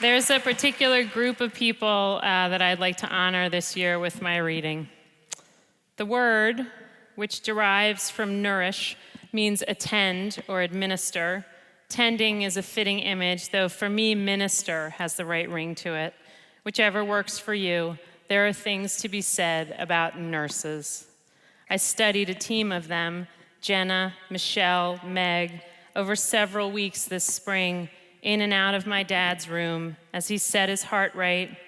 There's a particular group of people that I'd like to honor this year with my reading. The word, which derives from nourish, means attend or administer. Tending is a fitting image, though for me, minister has the right ring to it. Whichever works for you, there are things to be said about nurses. I studied a team of them, Jenna, Michelle, Meg, over several weeks this spring, in and out of my dad's room as he set his heart right,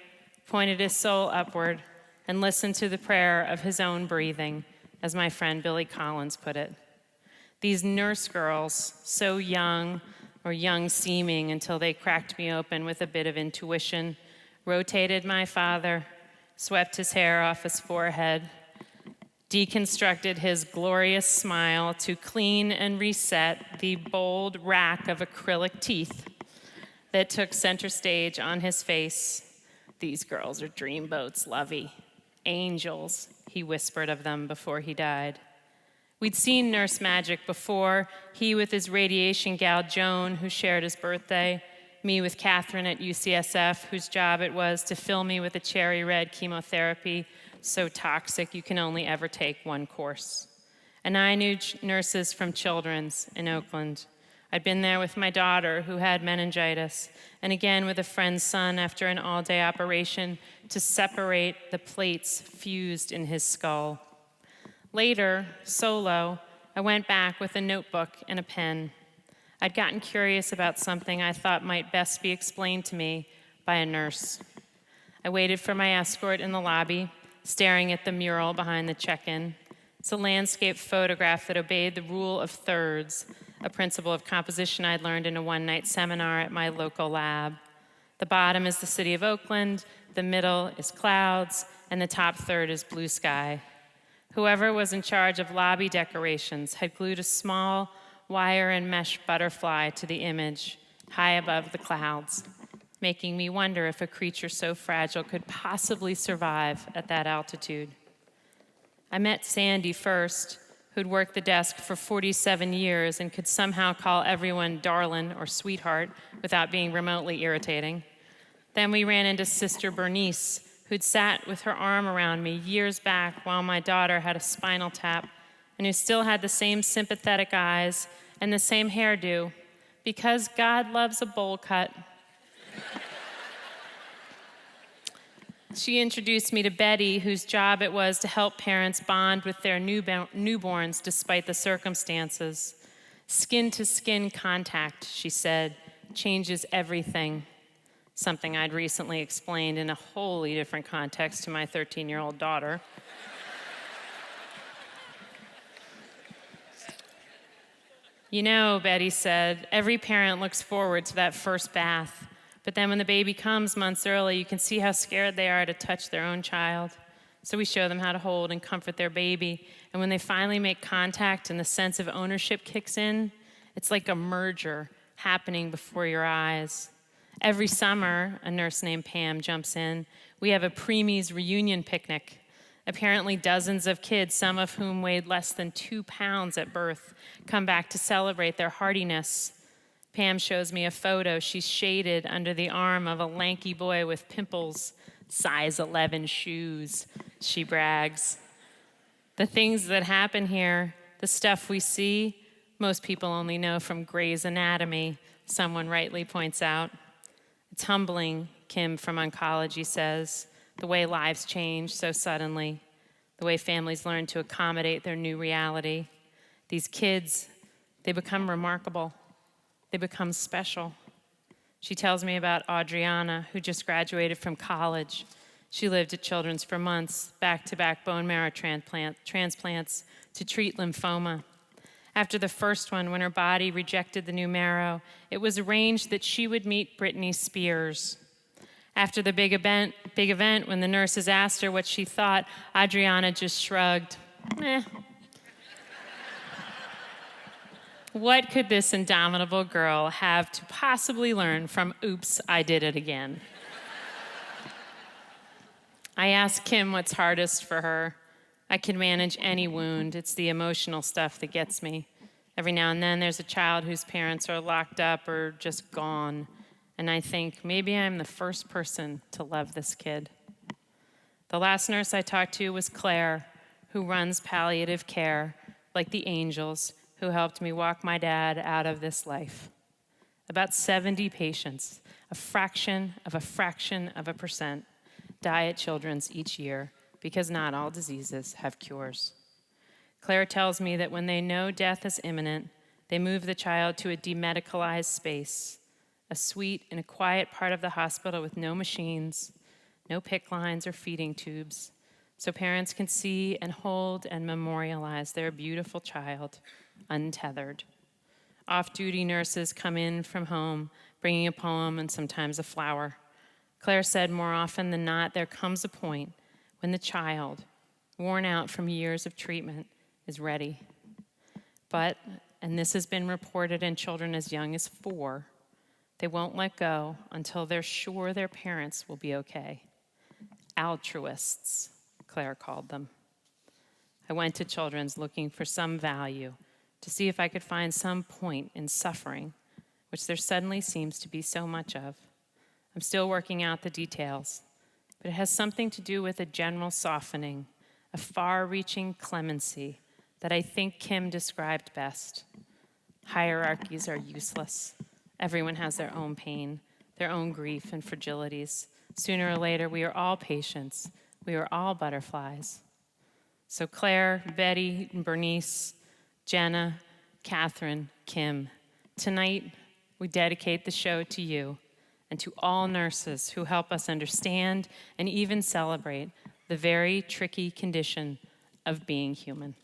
pointed his soul upward, and listened to the prayer of his own breathing, as my friend Billy Collins put it. These nurse girls, so young or young seeming until they cracked me open with a bit of intuition, rotated my father, swept his hair off his forehead, deconstructed his glorious smile to clean and reset the bold rack of acrylic teeth that took center stage on his face. These girls are dreamboats, Lovey. Angels, he whispered of them before he died. We'd seen Nurse Magic before, he with his radiation gal Joan, who shared his birthday, me with Catherine at UCSF, whose job it was to fill me with a cherry red chemotherapy so toxic you can only ever take one course. And I knew nurses from Children's in Oakland. I'd been there with my daughter, who had meningitis, and again with a friend's son after an all-day operation to separate the plates fused in his skull. Later, solo, I went back with a notebook and a pen. I'd gotten curious about something I thought might best be explained to me by a nurse. I waited for my escort in the lobby, staring at the mural behind the check-in. It's a landscape photograph that obeyed the rule of thirds, a principle of composition I'd learned in a one-night seminar at my local lab. The bottom is the city of Oakland, the middle is clouds, and the top third is blue sky. Whoever was in charge of lobby decorations had glued a small wire and mesh butterfly to the image, high above the clouds, making me wonder if a creature so fragile could possibly survive at that altitude. I met Sandy first, who'd worked the desk for 47 years and could somehow call everyone darlin' or sweetheart without being remotely irritating. Then we ran into Sister Bernice, who'd sat with her arm around me years back while my daughter had a spinal tap, and who still had the same sympathetic eyes and the same hairdo, because God loves a bowl cut. She introduced me to Betty, whose job it was to help parents bond with their newborns despite the circumstances. Skin-to-skin contact, she said, changes everything. Something I'd recently explained in a wholly different context to my 13-year-old daughter. You know, Betty said, every parent looks forward to that first bath. But then when the baby comes months early, you can see how scared they are to touch their own child. So we show them how to hold and comfort their baby. And when they finally make contact and the sense of ownership kicks in, it's like a merger happening before your eyes. Every summer, a nurse named Pam jumps in. We have a preemies reunion picnic. Apparently dozens of kids, some of whom weighed less than 2 pounds at birth, come back to celebrate their hardiness. Pam shows me a photo. She's shaded under the arm of a lanky boy with pimples, size 11 shoes, she brags. The things that happen here, the stuff we see, most people only know from Grey's Anatomy, someone rightly points out. It's humbling, Kim from oncology says, the way lives change so suddenly, the way families learn to accommodate their new reality. These kids, they become remarkable. They become special. She tells me about Adriana, who just graduated from college. She lived at Children's for months, back-to-back bone marrow transplants to treat lymphoma. After the first one, when her body rejected the new marrow, it was arranged that she would meet Britney Spears. After the big event, when the nurses asked her what she thought, Adriana just shrugged. What could this indomitable girl have to possibly learn from Oops, I Did It Again? I asked Kim what's hardest for her. I can manage any wound. It's the emotional stuff that gets me. Every now and then there's a child whose parents are locked up or just gone. and I think maybe I'm the first person to love this kid. The last nurse I talked to was Claire, who runs palliative care, like the angels who helped me walk my dad out of this life. About 70 patients, a fraction of a percent, die at Children's each year because not all diseases have cures. Claire tells me that when they know death is imminent, they move the child to a demedicalized space, a suite in a quiet part of the hospital with no machines, no PICC lines or feeding tubes, so parents can see and hold and memorialize their beautiful child, untethered. Off-duty nurses come in from home, bringing a poem and sometimes a flower. Claire said more often than not, there comes a point when the child, worn out from years of treatment, is ready. But, and this has been reported in children as young as 4, they won't let go until they're sure their parents will be okay. Altruists, Claire called them. I went to Children's looking for some value, to see if I could find some point in suffering, which there suddenly seems to be so much of. I'm still working out the details, but it has something to do with a general softening, a far-reaching clemency that I think Kim described best. Hierarchies are useless. Everyone has their own pain, their own grief and fragilities. Sooner or later, we are all patients. We are all butterflies. So Claire, Betty, Bernice, Jenna, Catherine, Kim, tonight we dedicate the show to you and to all nurses who help us understand and even celebrate the very tricky condition of being human.